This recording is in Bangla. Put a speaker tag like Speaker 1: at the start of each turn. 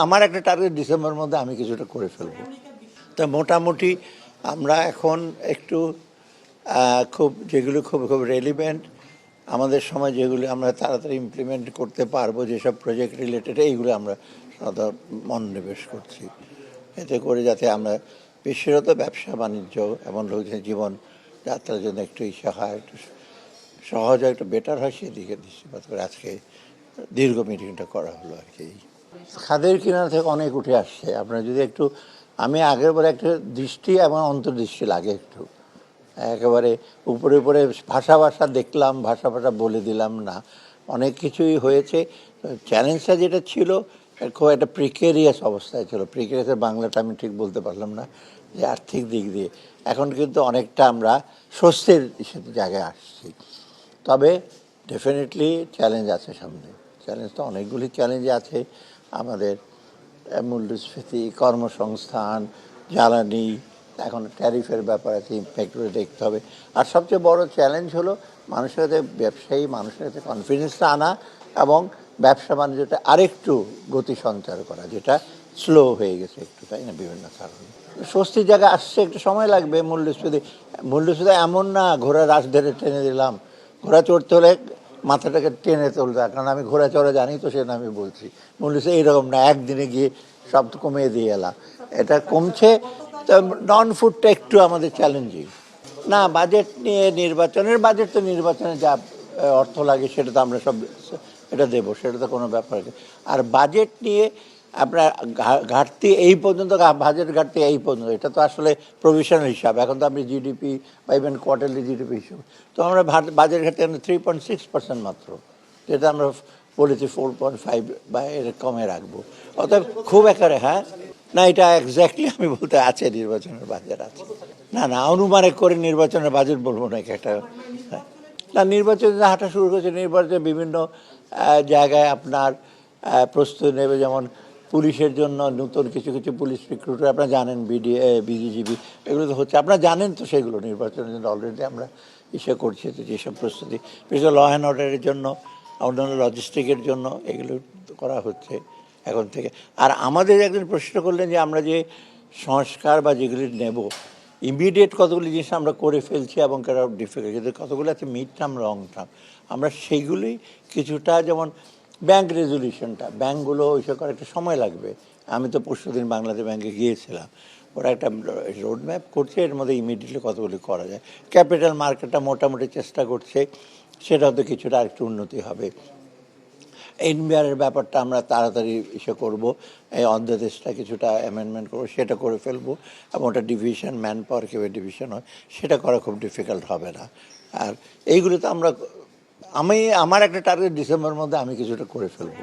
Speaker 1: আমার একটা টার্গেট ডিসেম্বরের মধ্যে আমি কিছুটা করে ফেলবো। তা মোটামুটি আমরা এখন একটু খুব যেগুলো খুব খুব রেলিভেন্ট আমাদের সময় যেগুলি আমরা তাড়াতাড়ি ইমপ্লিমেন্ট করতে পারবো, যেসব প্রজেক্ট রিলেটেড এইগুলো আমরা সাধারণত মনোনিবেশ করছি, এতে করে যাতে আমরা বিশেষত ব্যবসা বাণিজ্য এবং লোকজনের জীবন যাত্রার জন্য একটু ইচ্ছা হয়, একটু সহজ হয়, একটু বেটার হয়, সেদিকে দৃষ্টিপাত করে আজকে দীর্ঘ মিটিংটা করা হলো আর কি। খাদের কিনারা থেকে অনেক উঠে আসছে। আপনার যদি একটু আমি আগের পরে একটা দৃষ্টি এবং অন্তর্দৃষ্টি লাগে একটু, একেবারে উপরে উপরে ভাষা ভাষা দেখলাম, ভাষা ভাষা বলে দিলাম না, অনেক কিছুই হয়েছে। চ্যালেঞ্জটা যেটা ছিল খুব একটা প্রিকেরিয়াস অবস্থায় ছিল। প্রিকেরিয়াসের বাংলাটা আমি ঠিক বলতে পারলাম না, যে আর্থিক দিক দিয়ে। এখন কিন্তু অনেকটা আমরা স্বস্তির জায়গায় আসছি। তবে ডেফিনেটলি চ্যালেঞ্জ আছে সামনে। চ্যালেঞ্জ তো অনেকগুলি চ্যালেঞ্জ আছে আমাদের, মূল্যস্ফীতি, কর্মসংস্থান, জ্বালানি, এখন ট্যারিফের ব্যাপার আছে, ইম্প্যাক্টগুলো দেখতে হবে। আর সবচেয়ে বড় চ্যালেঞ্জ হলো মানুষের কাছে, ব্যবসায়ী মানুষের কাছে কনফিডেন্সটা আনা এবং ব্যবসা বাণিজ্যটা আরেকটু গতি সঞ্চার করা, যেটা স্লো হয়ে গেছে একটু, তাই না, বিভিন্ন কারণে। স্বস্তির জায়গা আসছে, একটু সময় লাগবে। মূল্যস্ফীতি এমন না ঘোড়া রাশ ধরে টেনে দিলাম। ঘোড়া চড়তে হলে মাথাটাকে টেনে তুলতে হয়, কারণ আমি ঘোড়া চড়া জানি তো, সেটা আমি বলছি। মূল্যস্ফীতি এইরকম না একদিনে গিয়ে সব কমিয়ে দিয়ে এলাম, এটা কমছে। তো নন ফুডটা একটু আমাদের চ্যালেঞ্জিং। না, বাজেট নিয়ে নির্বাচনের বাজেট তো নির্বাচনে যা অর্থ লাগে সেটা তো আমরা সব এটা দেবো, সেটা তো কোনো ব্যাপার নেই। আর বাজেট নিয়ে আপনার ঘাটতি এই পর্যন্ত, বাজেট ঘাটতি এই পর্যন্ত, এটা তো আসলে প্রভিশনাল হিসাব। এখন তো আপনি জিডিপি বা ইভেন কোয়ার্টারলি জিডিপি হিসাব, তো আমরা বাজেট ঘাটতি 3.6% মাত্র, যেটা আমরা বলেছি 4.5 বা এর কমে রাখবো। অতএব খুব একেবারে হ্যাঁ না, এটা এক্স্যাক্টলি আমি বলতে আছে নির্বাচনের বাজেট আছে। না না, অনুমানে করে নির্বাচনের বাজেট বলবো না একটা। না, নির্বাচন হাঁটা শুরু করেছে। নির্বাচনে বিভিন্ন জায়গায় আপনার প্রস্তুতি নেবে, যেমন পুলিশের জন্য নতুন কিছু কিছু পুলিশ রিক্রুটার আপনারা জানেন, বিজিজিবি, এগুলো তো হচ্ছে, আপনারা জানেন তো। সেগুলো নির্বাচনের জন্য অলরেডি আমরা করছি, তো যেসব প্রস্তুতি, বিশেষ ল অ্যান্ড অর্ডারের জন্য, অন্যান্য লজিস্টিকের জন্য, এগুলো করা হচ্ছে এখন থেকে। আর আমাদের একজন প্রশ্ন করলেন যে আমরা যে সংস্কার বা যেগুলি নেব, ইমিডিয়েট কতগুলি জিনিস আমরা করে ফেলছি এবং ডিফিকাল্ট, কিন্তু কতগুলো আছে মিড টার্ম, লং টার্ম। আমরা সেইগুলি কিছুটা, যেমন ব্যাংক রেজলিউশনটা, ব্যাংকগুলো ওইসব করার একটা সময় লাগবে। আমি তো পরশুদিন বাংলাদেশ ব্যাংকে গিয়েছিলাম, ওরা একটা রোড ম্যাপ করছে, এর মধ্যে ইমিডিয়েটলি কতগুলি করা যায়। ক্যাপিটাল মার্কেটটা মোটামুটি চেষ্টা করছে, সেটা হয়তো কিছুটা আরেকটু উন্নতি হবে। এনবিআরের ব্যাপারটা আমরা তাড়াতাড়ি করবো, এই অধ্যাদেশটা কিছুটা অ্যামেন্ডমেন্ট করবো, সেটা করে ফেলবো, এবং ওটা ডিভিশন, ম্যান পাওয়ার কীভাবে ডিভিশন হয় সেটা করা খুব ডিফিকাল্ট হবে না। আর এইগুলো তো আমার একটা টার্গেট ডিসেম্বরের মধ্যে আমি কিছুটা করে ফেলবো।